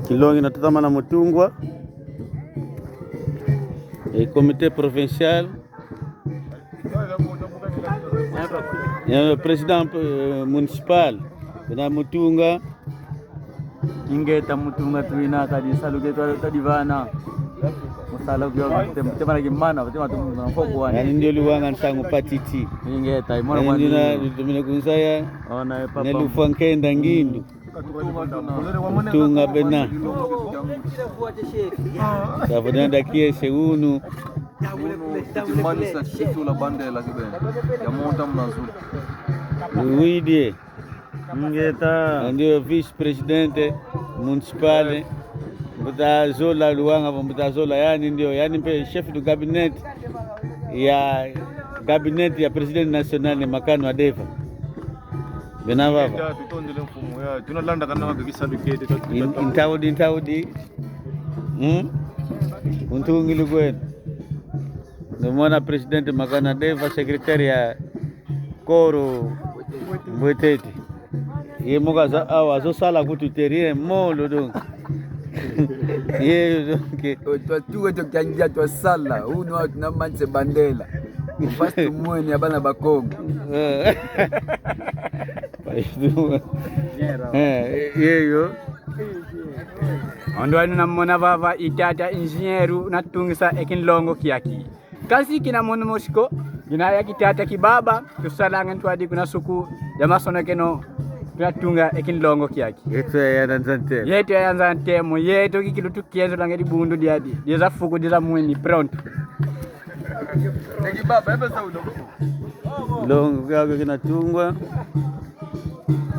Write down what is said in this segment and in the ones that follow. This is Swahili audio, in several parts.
Kilongo inatazama na Mutungwa, comité provincial, président municipal na Mutunga ingeta Mutunga tuina kadi saluke tadivana musala kyo temana kimana tema tumfoko wana ndio liwanga nsangu patiti ingeta imona kwa ndio kunzaya ona papa nelufankenda ngindu Mutunga bena savonanda kiese unu mali sa shitu la bandela kibena ya monta mnazulu Luidie ingeta ndio vice presidente municipal mtazola luanga mtazola yani ndio yani mpe chef du cabinet ya president national ni makano adeva bena baba tutondele mfumo ya tunalanda kana mabikisa bikete intaudi untungili kwenu ndio president makano adeva secretary ya koro mbwetete ye mugaza awa azosala kututerie molo donc ye donc tuwe tukanja twasala uno tunamanze bandela first mweni abana bakongo yeyo ondo anu namona baba itata engineeru natungisa ekinlongo kiaki kasi kina mono mosiko gina ya kitata kibaba tusalanga twadi kuna suku ya masono keno tunatunga ekinlongo kiaki yeto ya nzante mo yeto kikilu tukienzo langedi bundu diadi diza fuku diza mweni pronto ekibaba ebe saudo longo kako kinatungwa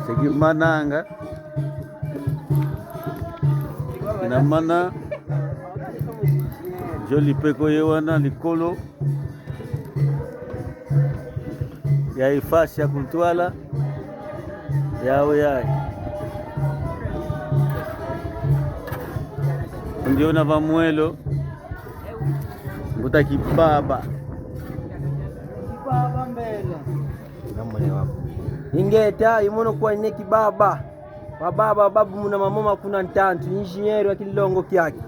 sekimananga inamana joli peko yewana likolo ya ifasi ya kuntwala yao ndio na vamwelo mbuta kibaba namwe wapo ingeta imono kwa ine kibaba wababa babu muna mamoma kuna ntantu engineer wa kilongo kyake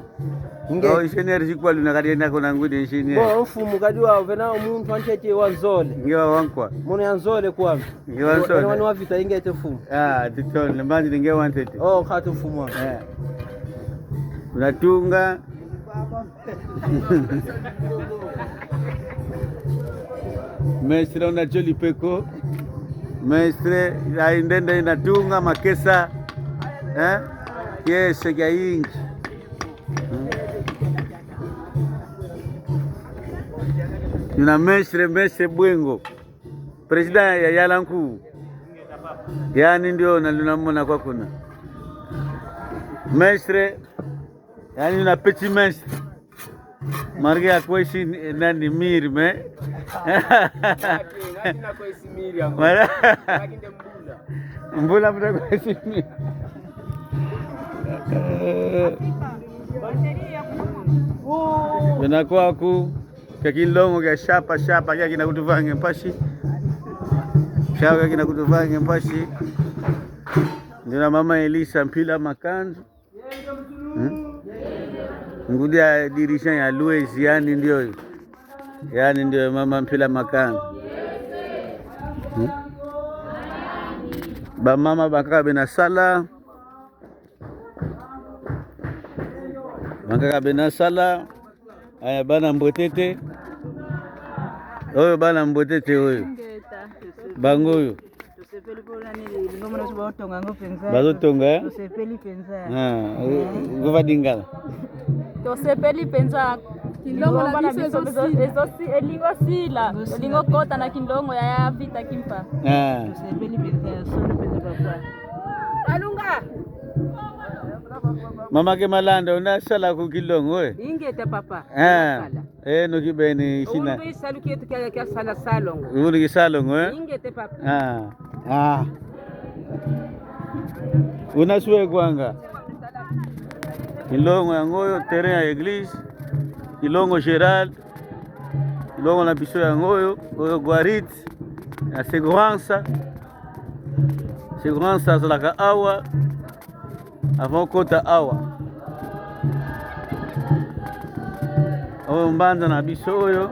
ingeta engineer sikwalu na kadi nako na ngudi engineer bo mfumu kadi wao vena umuntu antete wanzole ngiwa wankwa mono yanzole kwa ngiwa wanzole wanu wa vita ingete mfumu titone mbandi ngiwa wantete khatu mfumu unatunga mestre una joli peko mestre aindenda inatunga makesa kiese kya ingi na mestre bwengo president ya yalanku yani ndio nalinamona kwa kuna mestre yani na petit mestre marge akwesi nani mirme ngakina kwesi miri yangu lakini mbula kwesi miri bena kwaku kakilongo kya shapa kya kina kutuvange mpashi shaka kina kutuvange mpashi ndio mama Elisa mpila makanzu ngudia dirisha ya Louis yani ndio mama mpila makanzu ba mama bakabe na sala aya bana mbotete oyo bana mbotete oyo bango oyo bazotonga ngova dingala tosepeli penza kilongo na biso elingo sila elingo kota na kilongo ya vita kimpa tosepeli penza solo penza papa alunga mama ke malanda una sala ku kilongo we ingete papa no kibeni shina ubi salu kietu kya sala salongo uli salongo ingete papa una suwe kwanga kilongo ya ngoyo terrain ya église kilongo Gerald kilongo na biso ya ngoyo oyo Guarit a segurança zalaka awa avant kota awa oyo mbanza na biso oyo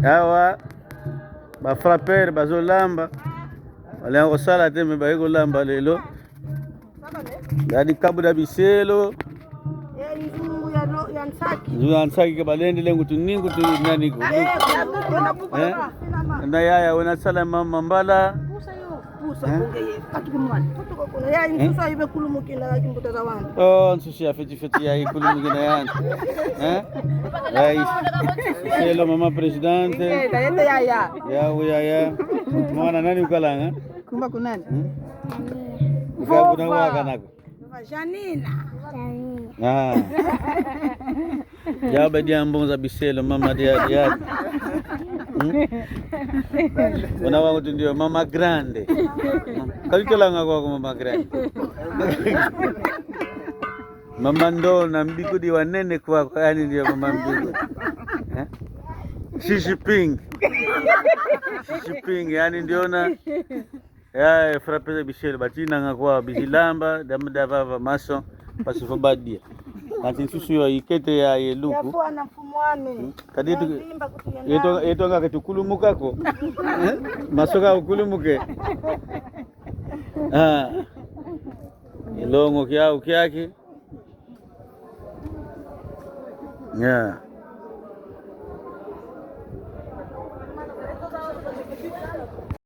awa bafrapere bazolamba balinga kosala te me baye kolamba lelo yadi kabu da biselo nzungu ya nsaki ke balendele ngutu ningu tu nani ku na yaya wena sala mama mbala nsusi ya feti ya ikulumukina yangu selo mama presidente yaya mwana nani ukalanga kumba kunani kuna waka nako Janina jaba dia mbonza biselo mama dia wana wangu ndio mama grande kalitolanga kwa mama grande mama ndo na mbigudi wanene kwa yani ndio mama mbigudi shishiping yani ndio na ya frappe biselo batina ngakwa bizilamba damdava maso pasifo badia ati susu yo ikete ya yeluku yapo na mfumwane kaditu yeto ngakatukulumakako masoka ukulumuke ilongo kyao kyake yeah